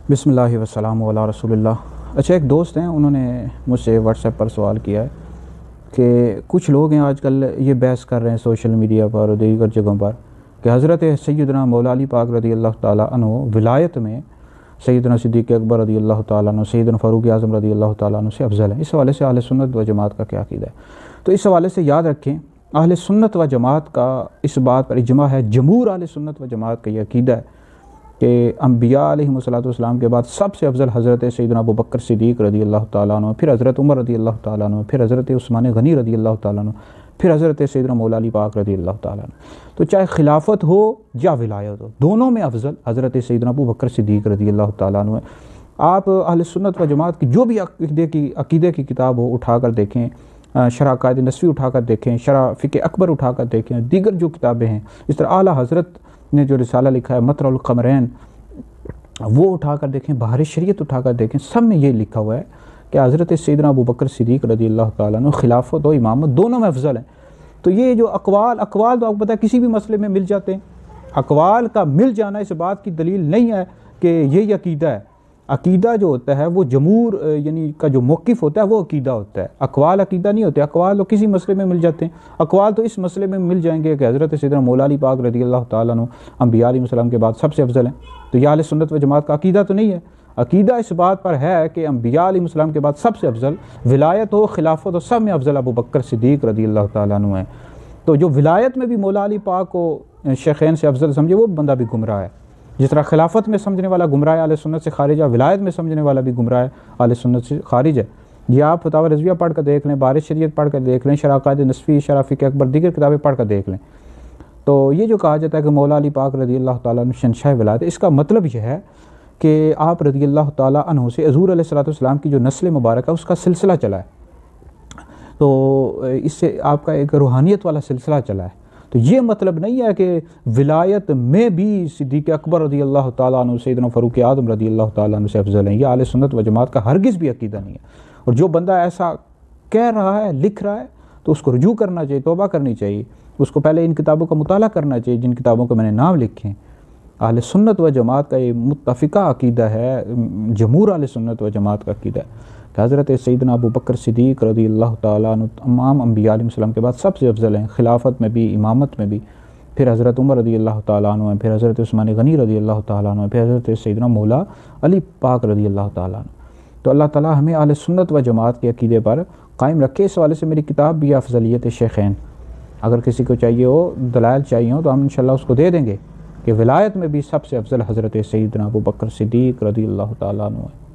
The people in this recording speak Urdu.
بسم اللہ والسلام علی رسول اللہ۔ اچھا، ایک دوست ہیں، انہوں نے مجھ سے واٹس ایپ پر سوال کیا ہے کہ کچھ لوگ ہیں آج کل یہ بحث کر رہے ہیں سوشل میڈیا پر اور دیگر جگہوں پر کہ حضرت سیدنا مولا علی پاک رضی اللہ تعالیٰ عنہ ولایت میں سیدنا صدیق اکبر رضی اللہ تعالیٰ عنہ، سیدنا فاروق اعظم رضی اللہ تعالیٰ عنہ سے افضل ہے۔ اس حوالے سے اہل سنت و جماعت کا کیا عقیدہ ہے؟ تو اس حوالے سے یاد رکھیں، اہل سنت و جماعت کا اس بات پر اجماع ہے، جمہور اہل سنت و جماعت کا یہ عقیدہ ہے کہ انبیاء علیہم السلام کے بعد سب سے افضل حضرت سیدنا ابو بکر صدیق رضی اللہ تعالیٰ عنہ، پھر حضرت عمر رضی اللہ تعالیٰ عنہ، پھر حضرت عثمان غنی رضی اللہ تعالیٰ عنہ، پھر حضرت سیدنا مولا علی پاک رضی اللہ تعالیٰ عنہ۔ تو چاہے خلافت ہو یا ولایت ہو، دونوں میں افضل حضرت سیدنا ابو بکر صدیق رضی اللہ تعالیٰ عنہ ہے۔ آپ اہل سنت و جماعت کی جو بھی عقیدے کی کتاب ہو اٹھا کر دیکھیں، شرح عقائد نسوی اٹھا کر دیکھیں، شرح فقہ اکبر اٹھا کر دیکھیں، دیگر جو کتابیں ہیں، اس طرح اعلیٰ حضرت نے جو رسالہ لکھا ہے مطلع القمرین، وہ اٹھا کر دیکھیں، بہار شریعت اٹھا کر دیکھیں، سب میں یہ لکھا ہوا ہے کہ حضرت سیدنا ابو بکر صدیق رضی اللہ تعالیٰ عنہ خلافت و امامت دونوں میں افضل ہیں۔ تو یہ جو اقوال تو آپ کو پتہ ہے کسی بھی مسئلے میں مل جاتے ہیں۔ اقوال کا مل جانا اس بات کی دلیل نہیں ہے کہ یہی عقیدہ ہے۔ عقیدہ جو ہوتا ہے وہ جمہور یعنی کا جو موقف ہوتا ہے وہ عقیدہ ہوتا ہے، اقوال عقیدہ نہیں ہوتے۔ اقوال تو کسی مسئلے میں مل جاتے ہیں، اقوال تو اس مسئلے میں مل جائیں گے کہ حضرت سیدنا مولا علی پاک رضی اللہ تعالیٰ عنہ انبیاء علیہ السلام کے بعد سب سے افضل ہیں۔ تو یہ اہل سنت و جماعت کا عقیدہ تو نہیں ہے۔ عقیدہ اس بات پر ہے کہ انبیاء علیہ السلام کے بعد سب سے افضل، ولایت ہو خلافت ہو، سب میں افضل ابو بکر صدیق رضی اللہ تعالیٰ عنہ ہے۔ تو جو ولایت میں بھی مولا علی پاک کو شیخین سے افضل سمجھے وہ بندہ بھی گمراہ ہے، جس طرح خلافت میں سمجھنے والا گمراہ ہے، اہل سنت سے خارج ہے، ولایت میں سمجھنے والا بھی گمراہ ہے، اہل سنت سے خارج ہے۔ یہ آپ فتاوی رضویہ پڑھ کر دیکھ لیں، بہار شریعت پڑھ کر دیکھ لیں، شرح عقائد نسوی، شرح فقہ اکبر، دیگر کتابیں پڑھ کر دیکھ لیں۔ تو یہ جو کہا جاتا ہے کہ مولا علی پاک رضی اللہ تعالیٰ عنہ شہنشاہ ولایت، اس کا مطلب یہ ہے کہ آپ رضی اللہ تعالیٰ عنہ سے حضور علیہ السلام کی جو نسل مبارک ہے اس کا سلسلہ چلا ہے، تو اس سے آپ کا ایک روحانیت والا سلسلہ چلا ہے۔ تو یہ مطلب نہیں ہے کہ ولایت میں بھی صدیق اکبر رضی اللہ تعالیٰ عنہ، سیدنا فاروق اعظم رضی اللہ تعالیٰ عنہ سے افضل ہیں۔ یہ اہل سنت و جماعت کا ہرگز بھی عقیدہ نہیں ہے، اور جو بندہ ایسا کہہ رہا ہے، لکھ رہا ہے، تو اس کو رجوع کرنا چاہیے، توبہ کرنی چاہیے، اس کو پہلے ان کتابوں کا مطالعہ کرنا چاہیے جن کتابوں کو میں نے نام لکھے ہیں۔ اہل سنت و جماعت کا یہ متفقہ عقیدہ ہے، جمہور اہل سنت و جماعت کا عقیدہ ہے کہ حضرت سیدنا ابو بکر صدیق رضی اللہ تعالیٰ عنہ تمام انبیاء علیہ السلام کے بعد سب سے افضل ہیں، خلافت میں بھی، امامت میں بھی۔ پھر حضرت عمر رضی اللہ تعالیٰ عنہ ہیں، پھر حضرت عثمان غنی رضی اللہ تعالیٰ عنہ ہیں، پھر حضرت سیدنا مولا علی پاک رضی اللہ تعالیٰ عنہ۔ تو اللہ تعالیٰ ہمیں اہل سنت و جماعت کے عقیدے پر قائم رکھے۔ اس حوالے سے میری کتاب بھی ہے افضلیت شیخین، اگر کسی کو چاہیے ہو، دلائل چاہیے ہو، تو ہم انشاءاللہ اس کو دے دیں گے کہ ولایت میں بھی سب سے افضل حضرت سیدنا ابو بکر صدیق رضی اللہ تعالیٰ عنہ ہے۔